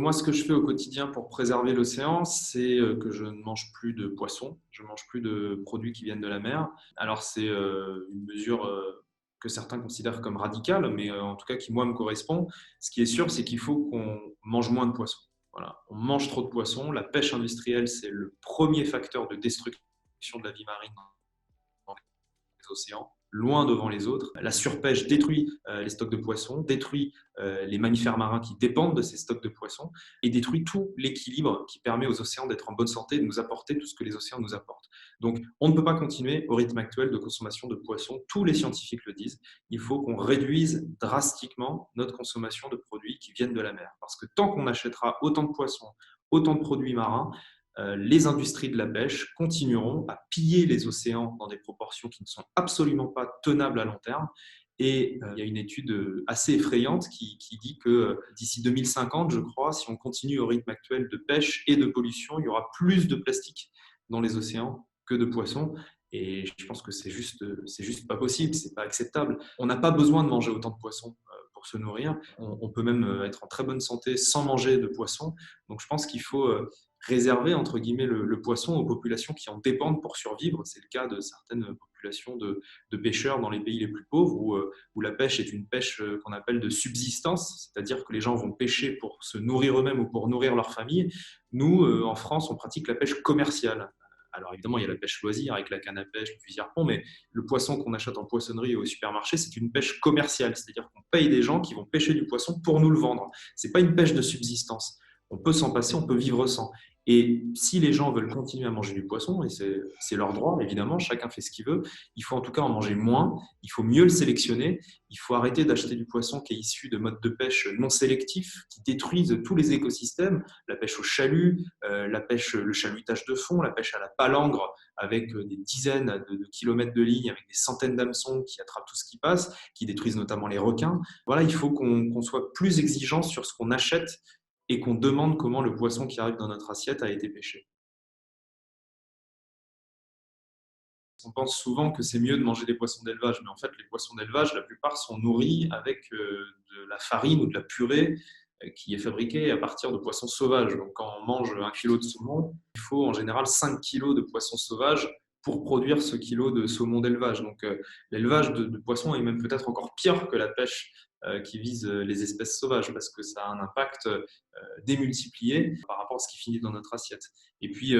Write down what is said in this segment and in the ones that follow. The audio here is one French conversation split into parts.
moi, ce que je fais au quotidien pour préserver l'océan, c'est que je ne mange plus de poissons, je ne mange plus de produits qui viennent de la mer. Alors, c'est une mesure que certains considèrent comme radicale, mais en tout cas qui, moi, me correspond. Ce qui est sûr, c'est qu'il faut qu'on mange moins de poissons. Voilà. On mange trop de poissons. La pêche industrielle, c'est le premier facteur de destruction de la vie marine dans les océans, loin devant les autres. La surpêche détruit les stocks de poissons, détruit les mammifères marins qui dépendent de ces stocks de poissons et détruit tout l'équilibre qui permet aux océans d'être en bonne santé et de nous apporter tout ce que les océans nous apportent. Donc, on ne peut pas continuer au rythme actuel de consommation de poissons. Tous les scientifiques le disent. Il faut qu'on réduise drastiquement notre consommation de produits qui viennent de la mer. Parce que tant qu'on achètera autant de poissons, autant de produits marins, les industries de la pêche continueront à piller les océans dans des proportions qui ne sont absolument pas tenables à long terme. Et il y a une étude assez effrayante qui dit que d'ici 2050, je crois, si on continue au rythme actuel de pêche et de pollution, il y aura plus de plastique dans les océans que de poissons. Et je pense que c'est juste pas possible, c'est pas acceptable. On n'a pas besoin de manger autant de poissons pour se nourrir. On peut même être en très bonne santé sans manger de poissons. Donc je pense qu'il faut réserver entre guillemets le poisson aux populations qui en dépendent pour survivre. C'est le cas de certaines populations de pêcheurs dans les pays les plus pauvres où la pêche est une pêche qu'on appelle de subsistance, c'est-à-dire que les gens vont pêcher pour se nourrir eux-mêmes ou pour nourrir leur famille. Nous, en France, on pratique la pêche commerciale. Alors évidemment, il y a la pêche loisir avec la canne à pêche, le fusil harpon, mais le poisson qu'on achète en poissonnerie ou au supermarché, c'est une pêche commerciale, c'est-à-dire qu'on paye des gens qui vont pêcher du poisson pour nous le vendre. C'est pas une pêche de subsistance. On peut s'en passer, on peut vivre sans. Et si les gens veulent continuer à manger du poisson, et c'est leur droit, évidemment, chacun fait ce qu'il veut, il faut en tout cas en manger moins, il faut mieux le sélectionner, il faut arrêter d'acheter du poisson qui est issu de modes de pêche non sélectifs, qui détruisent tous les écosystèmes, la pêche au chalut, le chalutage de fond, la pêche à la palangre, avec des dizaines de kilomètres de ligne, avec des centaines d'hameçons qui attrapent tout ce qui passe, qui détruisent notamment les requins. Voilà, il faut qu'on soit plus exigeant sur ce qu'on achète et qu'on demande comment le poisson qui arrive dans notre assiette a été pêché. On pense souvent que c'est mieux de manger des poissons d'élevage, mais en fait, les poissons d'élevage, la plupart sont nourris avec de la farine ou de la purée qui est fabriquée à partir de poissons sauvages. Donc, quand on mange 1 kilo de saumon, il faut en général 5 kilos de poissons sauvages pour produire ce kilo de saumon d'élevage. Donc, l'élevage de poissons est même peut-être encore pire que la pêche qui vise les espèces sauvages parce que ça a un impact démultiplié par rapport à ce qui finit dans notre assiette. Et puis,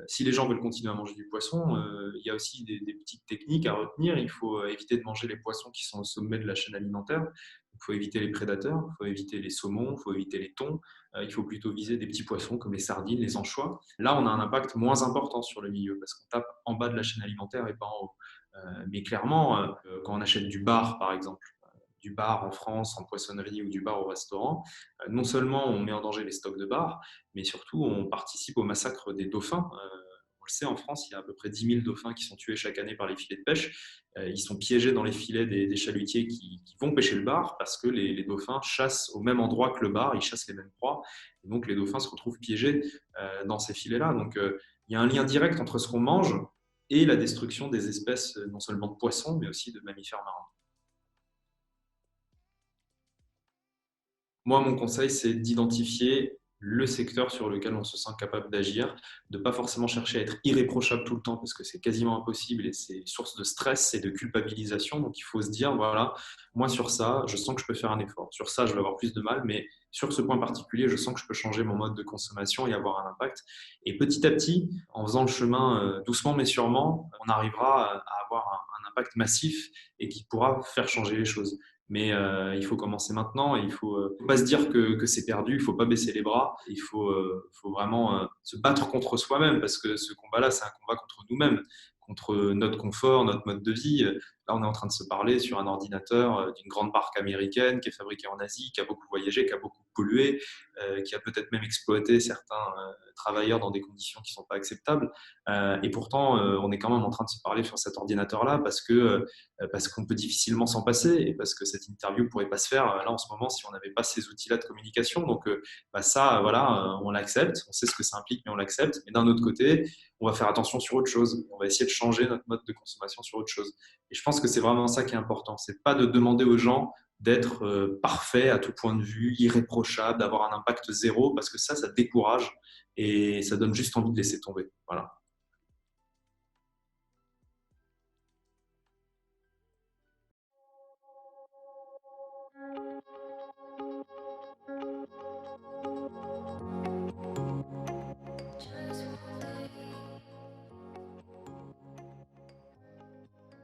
si les gens veulent continuer à manger du poisson, il y a aussi des petites techniques à retenir. Il faut éviter de manger les poissons qui sont au sommet de la chaîne alimentaire. Il faut éviter les prédateurs, il faut éviter les saumons, il faut éviter les thons. Il faut plutôt viser des petits poissons comme les sardines, les anchois. Là, on a un impact moins important sur le milieu parce qu'on tape en bas de la chaîne alimentaire et pas en haut. Mais clairement, quand on achète du bar, par exemple, du bar en France, en poissonnerie ou du bar au restaurant, non seulement on met en danger les stocks de bar, mais surtout on participe au massacre des dauphins. On le sait, en France, il y a à peu près 10 000 dauphins qui sont tués chaque année par les filets de pêche. Ils sont piégés dans les filets des chalutiers qui vont pêcher le bar parce que les dauphins chassent au même endroit que le bar, ils chassent les mêmes proies. Et donc les dauphins se retrouvent piégés dans ces filets-là. Donc il y a un lien direct entre ce qu'on mange et la destruction des espèces, non seulement de poissons, mais aussi de mammifères marins. Moi, mon conseil, c'est d'identifier le secteur sur lequel on se sent capable d'agir, de ne pas forcément chercher à être irréprochable tout le temps parce que c'est quasiment impossible et c'est source de stress et de culpabilisation. Donc, il faut se dire, voilà, moi sur ça, je sens que je peux faire un effort. Sur ça, je vais avoir plus de mal, mais sur ce point particulier, je sens que je peux changer mon mode de consommation et avoir un impact. Et petit à petit, en faisant le chemin doucement mais sûrement, on arrivera à avoir un impact massif et qui pourra faire changer les choses. Mais il faut commencer maintenant et il faut pas se dire que c'est perdu, il faut pas baisser les bras, faut vraiment se battre contre soi-même parce que ce combat-là, c'est un combat contre nous-mêmes, contre notre confort, notre mode de vie. Là, on est en train de se parler sur un ordinateur d'une grande marque américaine qui est fabriquée en Asie, qui a beaucoup voyagé, qui a beaucoup pollué, qui a peut-être même exploité certains travailleurs dans des conditions qui ne sont pas acceptables. Et pourtant, on est quand même en train de se parler sur cet ordinateur-là parce qu'on peut difficilement s'en passer et parce que cette interview ne pourrait pas se faire là en ce moment si on n'avait pas ces outils-là de communication. Donc ça, voilà, on l'accepte, on sait ce que ça implique, mais on l'accepte. Mais d'un autre côté, on va faire attention sur autre chose. On va essayer de changer notre mode de consommation sur autre chose. Et je pense que c'est vraiment ça qui est important. C'est pas de demander aux gens d'être parfait à tout point de vue, irréprochable, d'avoir un impact zéro, parce que ça décourage et ça donne juste envie de laisser tomber. Voilà.